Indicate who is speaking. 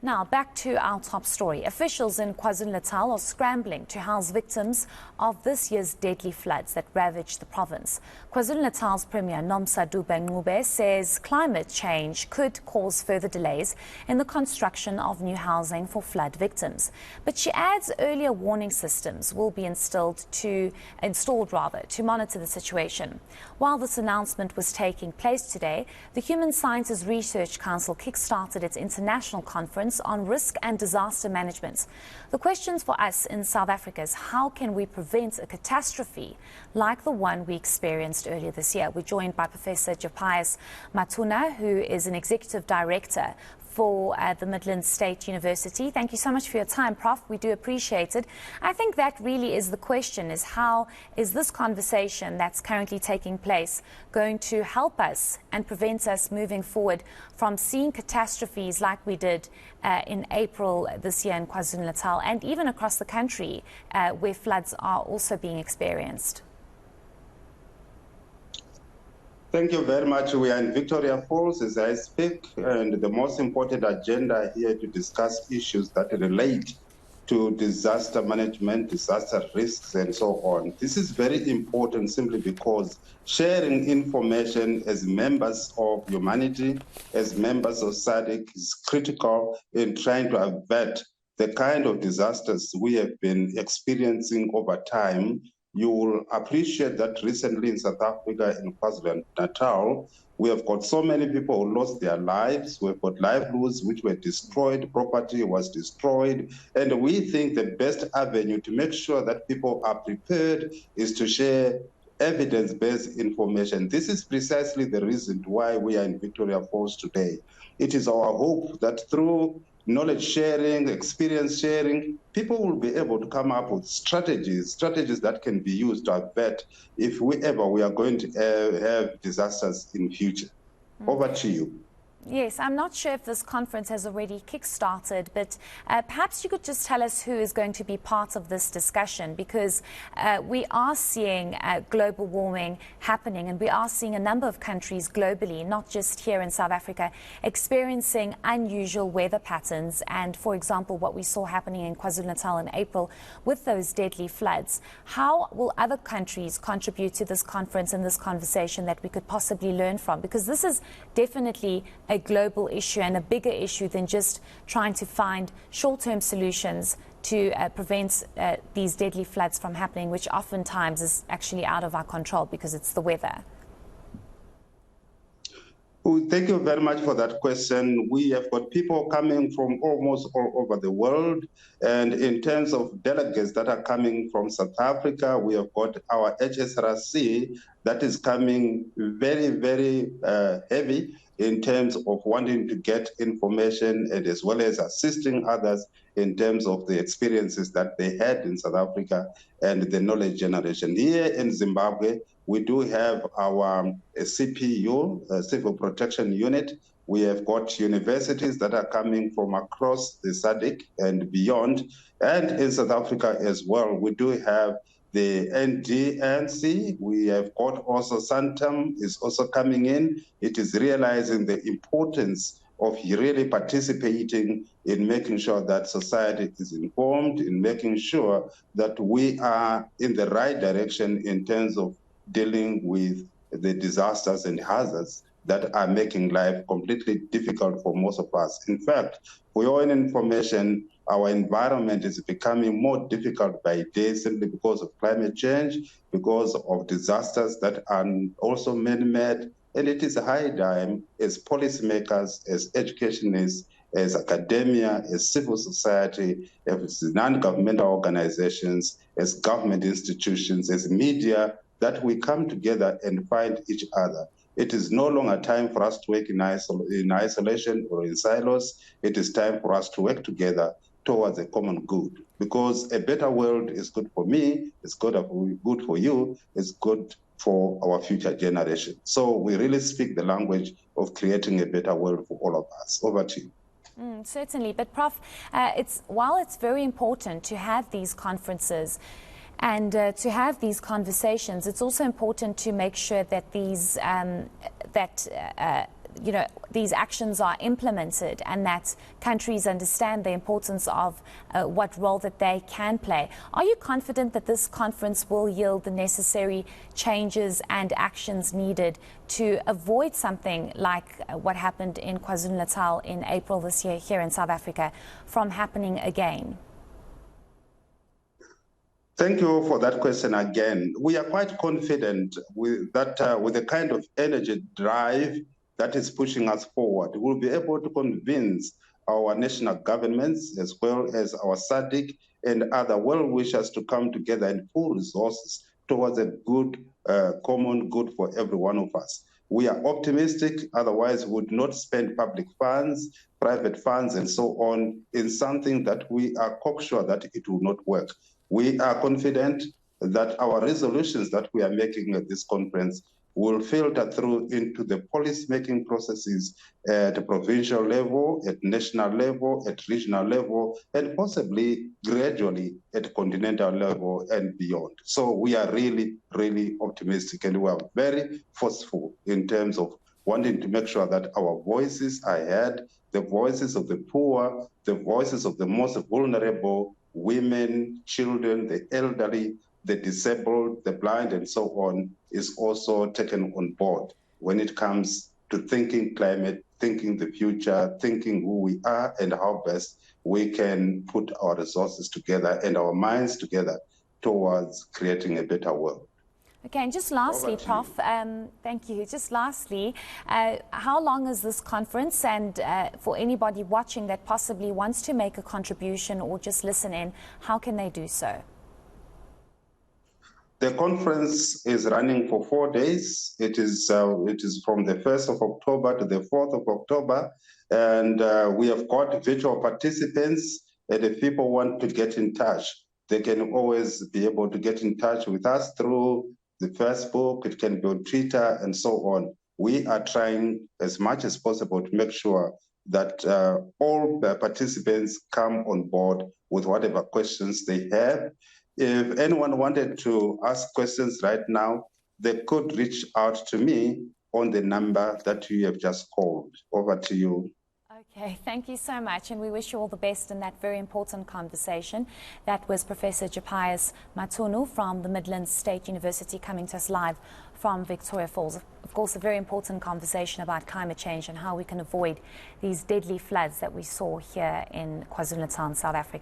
Speaker 1: Now, back to our top story. Officials in KwaZulu-Natal are scrambling to house victims of this year's deadly floods that ravaged the province. KwaZulu-Natal's Premier Nomsa Dube says climate change could cause further delays in the construction of new housing for flood victims. But she adds earlier warning systems will be installed to monitor the situation. While this announcement was taking place today, the Human Sciences Research Council kick-started its international conference on risk and disaster management. The questions for us in South Africa is how can we prevent a catastrophe like the one we experienced earlier this year? We're joined by Professor Jephias Matunhu, who is an executive director for the Midlands State University. Thank you so much for your time, Prof. We do appreciate it. I think that really is the question, is how is this conversation that's currently taking place going to help us and prevent us moving forward from seeing catastrophes like we did in April this year in KwaZulu-Natal and even across the country where floods are also being experienced?
Speaker 2: Thank you very much. We are in Victoria Falls as I speak, and the most important agenda here to discuss issues that relate to disaster management, disaster risks, and so on. This is very important simply because sharing information as members of humanity, as members of SADC, is critical in trying to avert the kind of disasters we have been experiencing over time. You will appreciate that recently in South Africa, in KwaZulu-Natal, we have got so many people who lost their lives. We've got livelihoods which were destroyed, property was destroyed. And we think the best avenue to make sure that people are prepared is to share evidence-based information. This is precisely the reason why we are in Victoria Falls today. It is our hope that through knowledge sharing, experience sharing, people will be able to come up with strategies that can be used to avert if we are going to have disasters in future. Over to you.
Speaker 1: Yes, I'm not sure if this conference has already kick-started, but perhaps you could just tell us who is going to be part of this discussion, because we are seeing global warming happening, and we are seeing a number of countries globally, not just here in South Africa, experiencing unusual weather patterns. And, for example, what we saw happening in KwaZulu-Natal in April with those deadly floods. How will other countries contribute to this conference and this conversation that we could possibly learn from? Because this is definitely a global issue and a bigger issue than just trying to find short-term solutions to prevent these deadly floods from happening, which oftentimes is actually out of our control because it's the weather.
Speaker 2: Well, thank you very much for that question. We have got people coming from almost all over the world. And in terms of delegates that are coming from South Africa, we have got our HSRC that is coming very, very heavy in terms of wanting to get information and as well as assisting others in terms of the experiences that they had in South Africa and the knowledge generation. Here in Zimbabwe, we do have our CPU, Civil Protection Unit. We have got universities that are coming from across the SADC and beyond. And in South Africa as well, we do have the eNCA. We have got also Santam is also coming in. It is realizing the importance of really participating in making sure that society is informed, in making sure that we are in the right direction in terms of dealing with the disasters and hazards that are making life completely difficult for most of us. In fact, for your own information, our environment is becoming more difficult by day simply because of climate change, because of disasters that are also man-made. And it is high time as policymakers, as educationists, as academia, as civil society, as non-governmental organizations, as government institutions, as media, that we come together and find each other. It is no longer time for us to work in isolation or in silos. It is time for us to work together towards a common good, because a better world is good for me, it's good for you, it's good for our future generation. So we really speak the language of creating a better world for all of us. Over to you.
Speaker 1: Certainly, but Prof, while it's very important to have these conferences and to have these conversations, it's also important to make sure that these these actions are implemented and that countries understand the importance of what role that they can play. Are you confident that this conference will yield the necessary changes and actions needed to avoid something like what happened in KwaZulu-Natal in April this year here in South Africa from happening again?
Speaker 2: Thank you for that question again. We are quite confident with that, with the kind of energy drive that is pushing us forward, we'll be able to convince our national governments as well as our SADC and other well-wishers to come together and pool resources towards a good, common good for every one of us. We are optimistic, otherwise we would not spend public funds, private funds, and so on in something that we are cocksure that it will not work. We are confident that our resolutions that we are making at this conference will filter through into the policy-making processes at a provincial level, at national level, at regional level, and possibly gradually at continental level and beyond. So we are really, really optimistic, and we are very forceful in terms of wanting to make sure that our voices are heard, the voices of the poor, the voices of the most vulnerable, women, children, the elderly, the disabled, the blind, and so on, is also taken on board when it comes to thinking climate, thinking the future, thinking who we are and how best we can put our resources together and our minds together towards creating a better world.
Speaker 1: Okay, and just lastly, Prof, thank you. Just lastly, how long is this conference? And for anybody watching that possibly wants to make a contribution or just listen in, how can they do so?
Speaker 2: The conference is running for 4 days. It is from the 1st of October to the 4th of October. And we have got virtual participants. And if people want to get in touch, they can always be able to get in touch with us through the Facebook, it can be on Twitter, and so on. We are trying as much as possible to make sure that all the participants come on board with whatever questions they have. If anyone wanted to ask questions right now, they could reach out to me on the number that you have just called. Over to you.
Speaker 1: Okay, thank you so much, and we wish you all the best in that very important conversation. That was Professor Jephias Matunhu from the Midlands State University coming to us live from Victoria Falls. Of course, a very important conversation about climate change and how we can avoid these deadly floods that we saw here in KwaZulu-Natal, South Africa.